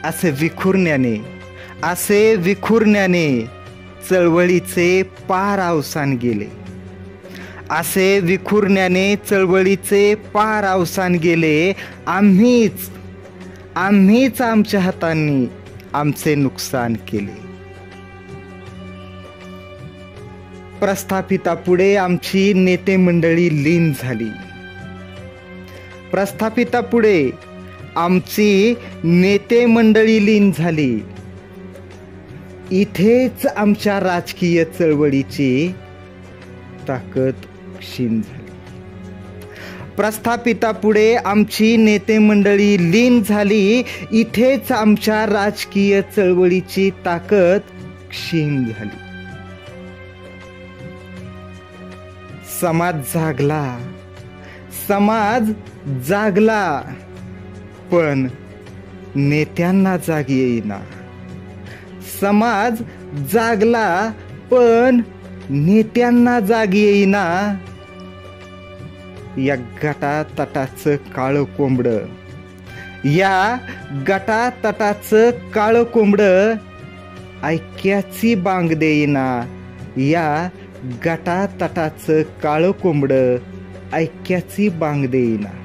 असे विखुरण्याने चळवळीचे पार अवसान गेले. असे विखुरण्याने चळवळीचे पार अवसान गेले. आम्हीच आमच्या हातांनी आमचे नुकसान केले. प्रस्थापितापुढे आमची नेते मंडळी लीन झाली. प्रस्थापितापुढे आमची नेते मंडळी लीन झाली. इथेच आमच्या राजकीय चळवळीची ताकद क्षीण झाली. प्रस्थापितापुढे आमची नेते मंडळी लीन झाली. इथेच आमच्या राजकीय चळवळीची ताकद क्षीण झाली. समाज जागला पण नेत्यांना जाग येईना. समाज जागला पण नेत्यांना जाग येईना. या गटातटाचं काळं कोंबडं ऐक्याची बांग देईना. या गटातटाचं काळं कोंबडं ऐक्याची बांग देईना.